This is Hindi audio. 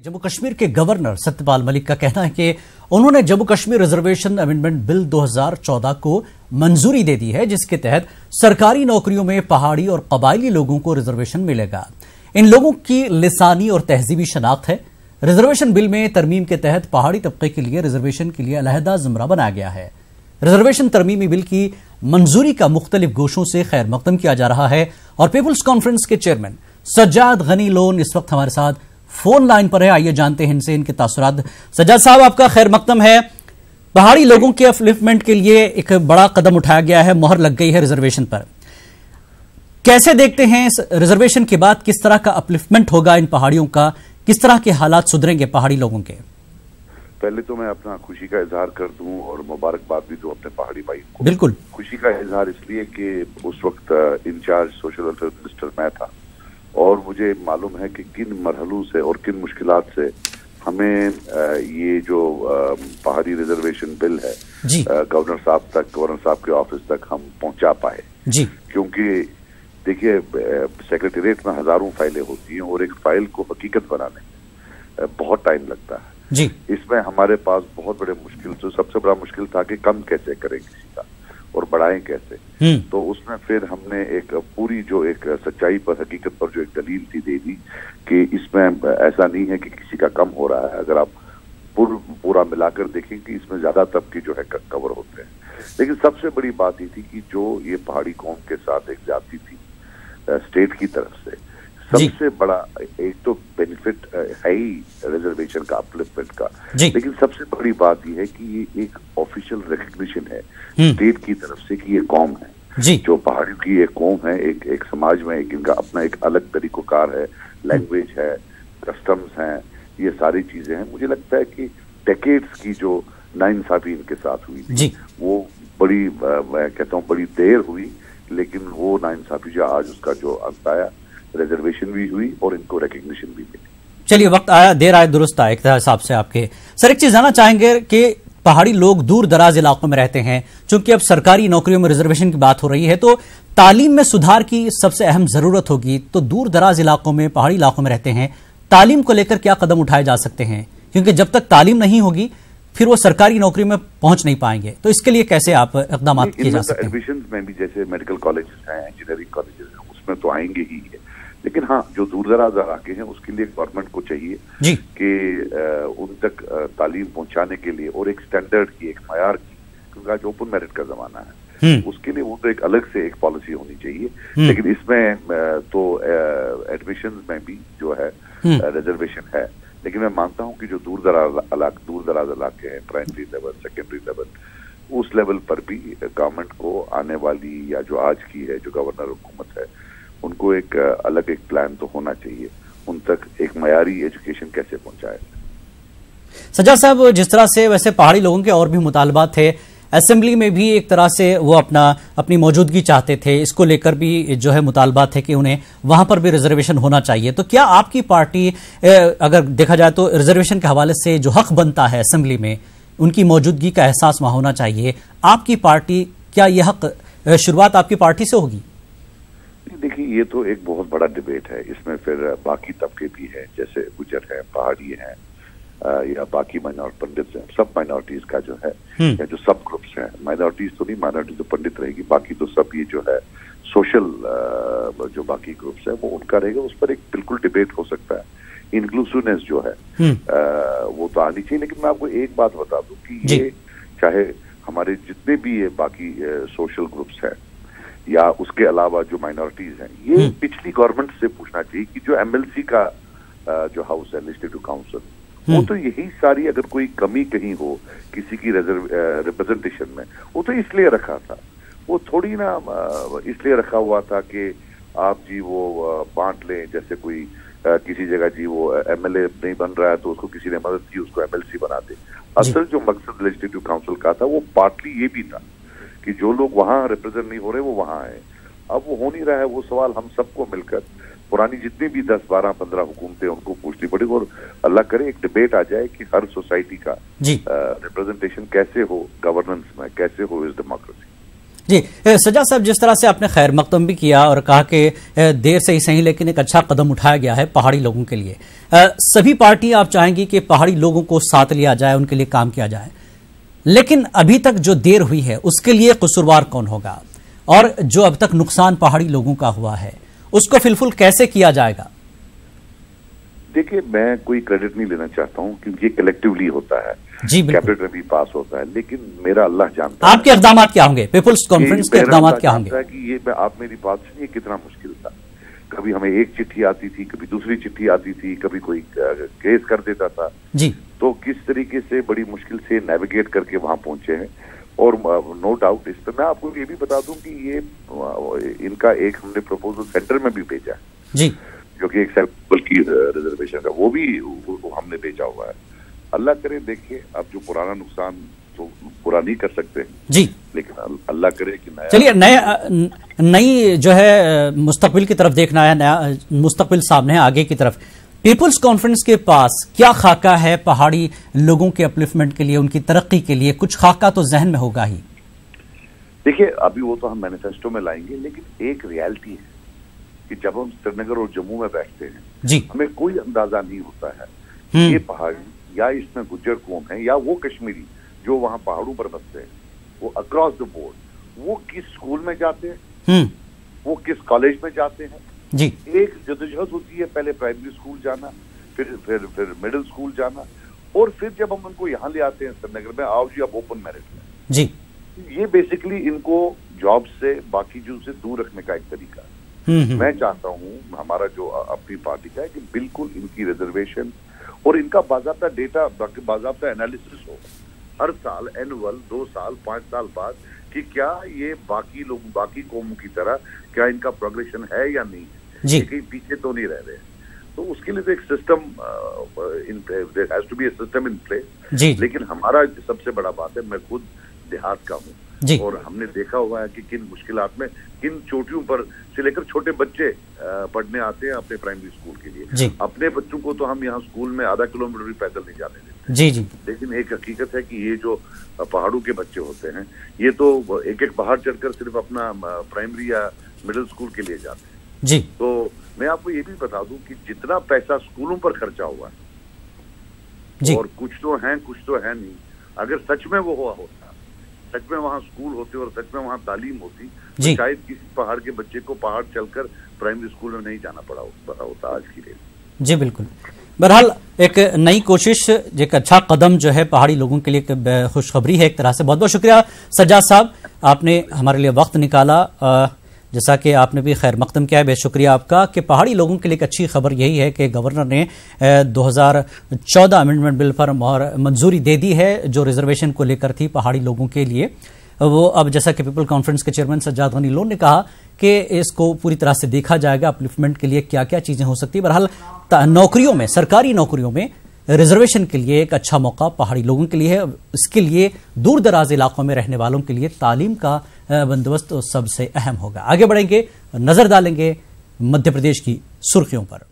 जम्मू कश्मीर के गवर्नर सत्यपाल मलिक का कहना है कि उन्होंने Jammu Kashmir reservation amendment bill 2014 को मंजूरी दे दी है, जिसके तहत सरकारी नौकरियों में पहाड़ी और कबायली लोगों को रिजर्वेशन मिलेगा। इन लोगों की लिसानी और तहजीबी शनाख्त है। रिजर्वेशन बिल में तरमीम के तहत पहाड़ी तबके के लिए रिजर्वेशन के लिए अलहदा जुमरा बनाया गया है। रिजर्वेशन तरमीमी बिल की मंजूरी का मुख्तलिफ गोशों से खैर मकदम किया जा रहा है और पीपुल्स कॉन्फ्रेंस के चेयरमैन सज्जाद गनी लोन इस वक्त हमारे साथ फोन लाइन पर है। आइए जानते हैं इनसे इनके तासुरात। सज्जाद साहब, आपका खैर मकदम है। पहाड़ी लोगों के अपलिफ्टमेंट के लिए एक बड़ा कदम उठाया गया है, मोहर लग गई है रिजर्वेशन पर। कैसे देखते हैं इस रिजर्वेशन के बाद किस तरह का अपलिफ्टमेंट होगा इन पहाड़ियों का, किस तरह के हालात सुधरेंगे पहाड़ी लोगों के? पहले तो मैं अपना खुशी का इजहार कर दूं और मुबारकबाद भी दूं अपने पहाड़ी भाई को। बिल्कुल, खुशी का इजहार इसलिए कि उस वक्त इंचार्ज सोशल वेलफेयर मिनिस्टर मैं था और मुझे मालूम है कि किन मरहलों से और किन मुश्किलात से हमें ये जो पहाड़ी रिजर्वेशन बिल है गवर्नर साहब के ऑफिस तक हम पहुंचा पाए जी। क्योंकि देखिए, सेक्रेटेरिएट में हजारों फाइलें होती हैं और एक फाइल को हकीकत बनाने में बहुत टाइम लगता है जी। इसमें हमारे पास बहुत बड़े मुश्किल, तो सबसे बड़ा मुश्किल था कि कम कैसे करें किसी का और बढ़ाएं कैसे। तो उसमें फिर हमने एक पूरी जो एक सच्चाई पर, हकीकत पर जो एक दलील थी दे दी कि इसमें ऐसा नहीं है कि किसी का कम हो रहा है। अगर आप पूरा मिलाकर देखें कि इसमें ज्यादा तबके जो है कवर होते हैं। लेकिन सबसे बड़ी बात ये थी कि जो ये पहाड़ी कौम के साथ एक जाती थी स्टेट की तरफ से, सबसे बड़ा एक तो बेनिफिट है ही रिजर्वेशन का, अपलिफ्टमेंट का, लेकिन सबसे बड़ी बात यह है कि ये एक ऑफिशियल रिकग्निशन है स्टेट की तरफ से कि ये कौम है जो पहाड़ियों की एक कौम है, एक समाज में एक इनका अपना एक अलग तरीकोकार है, लैंग्वेज है, कस्टम्स हैं, ये सारी चीजें हैं। मुझे लगता है कि डेकेड्स की जो नाइंसाफी इनके साथ हुई थी वो बड़ी, मैं कहता हूँ बड़ी देर हुई, लेकिन वो नाइंसाफी जो आज उसका जो अंत आया, रिजर्वेशन भी हुई और इनको रिकग्निशन भी मिली। चलिए, वक्त आया, देर आए दुरुस्त आए एक हिसाब से आपके। सर, एक चीज जानना चाहेंगे कि पहाड़ी लोग दूर दराज इलाकों में रहते हैं, चूंकि अब सरकारी नौकरियों में रिजर्वेशन की बात हो रही है तो तालीम में सुधार की सबसे अहम जरूरत होगी। तो दूर दराज इलाकों में, पहाड़ी इलाकों में रहते हैं, तालीम को लेकर क्या कदम उठाए जा सकते हैं? क्योंकि जब तक तालीम नहीं होगी फिर वो सरकारी नौकरी में पहुंच नहीं पाएंगे। तो इसके लिए कैसे आप इकदाम किए जा सकते हैं? एडमिशन में भी जैसे मेडिकल कॉलेजेस हैं, इंजीनियरिंग कॉलेजेस हैं, उसमें तो आएंगे ही है। लेकिन हाँ, जो दूर दराज इलाके हैं उसके लिए गवर्नमेंट को चाहिए कि उन तक तालीम पहुंचाने के लिए और एक स्टैंडर्ड की, एक मयार की, क्योंकि आज ओपन मेरिट का जमाना है, उसके लिए वो तो एक अलग से एक पॉलिसी होनी चाहिए। लेकिन इसमें तो एडमिशन में भी जो है रिजर्वेशन है। लेकिन मैं मानता हूं कि जो दूर दराज इलाके हैं, प्राइमरी लेवल, सेकेंडरी लेवल, उस लेवल पर भी गवर्नमेंट को आने वाली या जो आज की है जो गवर्नर हुकूमत है, उनको एक अलग एक प्लान तो होना चाहिए, उन तक एक मयारी एजुकेशन कैसे पहुंचाए। सज्जाद साहब, जिस तरह से वैसे पहाड़ी लोगों के और भी मुतालबात थे, असेंबली में भी एक तरह से वो अपनी मौजूदगी चाहते थे, इसको लेकर भी जो है मुतालबात थे कि उन्हें वहां पर भी रिजर्वेशन होना चाहिए। तो क्या आपकी पार्टी, अगर देखा जाए तो रिजर्वेशन के हवाले से जो हक बनता है असेंबली में, उनकी मौजूदगी का एहसास वहां होना चाहिए, आपकी पार्टी क्या यह हक, शुरुआत आपकी पार्टी से होगी? देखिए, ये तो एक बहुत बड़ा डिबेट है। इसमें फिर बाकी तबके भी हैं, जैसे गुजर हैं, पहाड़ी हैं, या बाकी पंडित हैं, सब माइनॉरिटीज का जो है या जो सब ग्रुप्स हैं, माइनॉरिटीज तो नहीं, माइनॉरिटीज तो पंडित रहेगी, बाकी तो सब ये जो है सोशल जो बाकी ग्रुप्स है वो उनका रहेगा। उस पर एक बिल्कुल डिबेट हो सकता है। इंक्लूसिवनेस जो है वो तो आनी चाहिए। लेकिन मैं आपको एक बात बता दूं कि ये चाहे हमारे जितने भी ये बाकी सोशल ग्रुप्स हैं या उसके अलावा जो माइनॉरिटीज हैं, ये पिछली गवर्नमेंट से पूछना चाहिए कि जो एमएलसी का जो हाउस है, लेजिस्लेटिव काउंसिल, वो तो यही सारी, अगर कोई कमी कहीं हो किसी की रिप्रेजेंटेशन में, वो तो इसलिए रखा था, वो थोड़ी ना इसलिए रखा हुआ था कि आप जी वो बांट लें, जैसे कोई किसी जगह जी वो एमएलए नहीं बन रहा है तो उसको किसी ने मदद की, उसको एमएलसी बना दे। असल जो मकसद लेजिस्लेटिव काउंसिल का था वो पार्टली ये भी था कि जो लोग वहां रिप्रेजेंट नहीं हो रहे वो वहां आए। अब वो हो नहीं रहा है। वो सवाल हम सबको मिलकर, पुरानी जितनी भी 10, 12, 15 हुकूमतें, उनको पूछनी पड़ेगी और अल्लाह करे एक डिबेट आ जाए कि हर सोसाइटी का रिप्रेजेंटेशन कैसे हो, गवर्नेंस में कैसे हो इस डेमोक्रेसी। जी सज्जाद साहब, जिस तरह से आपने खैर मकदम भी किया और कहा कि देर से ही सही लेकिन एक अच्छा कदम उठाया गया है पहाड़ी लोगों के लिए, सभी पार्टियां आप चाहेंगी कि पहाड़ी लोगों को साथ लिया जाए, उनके लिए काम किया जाए, लेकिन अभी तक जो देर हुई है उसके लिए कसूरवार कौन होगा और जो अब तक नुकसान पहाड़ी लोगों का हुआ है उसको फिलफुल कैसे किया जाएगा? देखिए, मैं कोई क्रेडिट नहीं लेना चाहता हूं क्योंकि ये कलेक्टिवली होता है, जी कैबिनेट में भी पास होता है, लेकिन मेरा अल्लाह जानता है आपके इक़दाम क्या होंगे, पीपुल्स कॉन्फ्रेंस के इक़दाम क्या होंगे? कि ये आप मेरी बात सुनिए, कितना मुश्किल था। कभी हमें एक चिट्ठी आती थी, कभी दूसरी चिट्ठी आती थी, कभी कोई केस कर देता था जी। तो किस तरीके से बड़ी मुश्किल से नेविगेट करके वहां पहुंचे हैं। और नो डाउट इस पर मैं आपको ये भी बता दूं कि ये इनका एक हमने प्रपोजल सेंटर में भी भेजा है जी, जो कि एक सेंट्रल की रिजर्वेशन का वो भी हमने भेजा हुआ है। अल्लाह करे, देखिए अब जो पुराना नुकसान तो पूरा नहीं कर सकते जी, लेकिन अल्लाह करे कि नया, चलिए नई जो है मुस्तकबिल की तरफ देखना है, नया मुस्तकबिल सामने है आगे की तरफ। पीपुल्स कॉन्फ्रेंस के पास क्या खाका है पहाड़ी लोगों के अपलिफ्टमेंट के लिए, उनकी तरक्की के लिए? कुछ खाका तो जहन में होगा ही। देखिए, अभी वो तो हम मैनिफेस्टो में लाएंगे, लेकिन एक रियलिटी है कि जब हम श्रीनगर और जम्मू में बैठते हैं जी, हमें कोई अंदाजा नहीं होता है ये पहाड़ी या इसमें गुज्जर कौम है या वो कश्मीरी जो वहां पहाड़ों पर बसते हैं, वो अक्रॉस द बोर्ड वो किस स्कूल में जाते हैं, वो किस कॉलेज में जाते हैं जी। एक जदोजहद होती है, पहले प्राइमरी स्कूल जाना, फिर मिडिल स्कूल जाना, और फिर जब हम उनको यहाँ ले आते हैं श्रीनगर में, आओ जी अब ओपन मेरिट में जी। ये बेसिकली इनको जॉब से बाकी चीजों से दूर रखने का एक तरीका है। मैं चाहता हूँ हमारा जो अपनी पार्टी का है कि बिल्कुल इनकी रिजर्वेशन और इनका बाज़ाब्ता डेटा, बाज़ाब्ता एनालिसिस हो हर साल, एनुअल, 2 साल 5 साल बाद, कि क्या ये बाकी लोग, बाकी कौमों की तरह क्या इनका प्रोग्रेशन है या नहीं है, कहीं पीछे तो नहीं रह रहे। तो उसके लिए तो एक system in there has to be a system in place. लेकिन हमारा सबसे बड़ा बात है, मैं खुद देहात का हूँ और हमने देखा हुआ है कि किन मुश्किलात में, किन चोटियों पर से लेकर छोटे बच्चे पढ़ने आते हैं अपने प्राइमरी स्कूल के लिए। अपने बच्चों को तो हम यहाँ स्कूल में आधा किलोमीटर भी पैदल नहीं जाने देते जी जी। लेकिन एक हकीकत है कि ये जो पहाड़ों के बच्चे होते हैं ये तो एक एक पहाड़ चढ़कर सिर्फ अपना प्राइमरी या मिडिल स्कूल के लिए जाते हैं जी। तो मैं आपको ये भी बता दूं कि जितना पैसा स्कूलों पर खर्चा हुआ है और कुछ तो है नहीं, अगर सच में वो हुआ होता, सच में वहाँ स्कूल होते और सच में वहाँ तालीम होती तो शायद किसी पहाड़ के बच्चे को पहाड़ चलकर प्राइमरी स्कूल में नहीं जाना पड़ा होता आज की डेट। जी बिल्कुल। बहरहाल एक नई कोशिश, एक अच्छा कदम जो है पहाड़ी लोगों के लिए खुशखबरी है एक तरह से। बहुत बहुत शुक्रिया सज्जाद साहब, आपने हमारे लिए वक्त निकाला, जैसा कि आपने भी खैर मकदम किया है, बेहद शुक्रिया आपका। कि पहाड़ी लोगों के लिए एक अच्छी खबर यही है कि गवर्नर ने 2014 अमेंडमेंट बिल पर मंजूरी दे दी है, जो रिजर्वेशन को लेकर थी पहाड़ी लोगों के लिए। वो अब जैसा कि पीपल कॉन्फ्रेंस के चेयरमैन सज्जाद गनी लोन ने कहा कि इसको पूरी तरह से देखा जाएगा, अपलिफ्टमेंट के लिए क्या क्या चीजें हो सकती है। बहरहाल नौकरियों में, सरकारी नौकरियों में रिजर्वेशन के लिए एक अच्छा मौका पहाड़ी लोगों के लिए है। इसके लिए दूर दराज इलाकों में रहने वालों के लिए तालीम का बंदोबस्त सबसे अहम होगा। आगे बढ़ेंगे, नजर डालेंगे मध्य प्रदेश की सुर्खियों पर।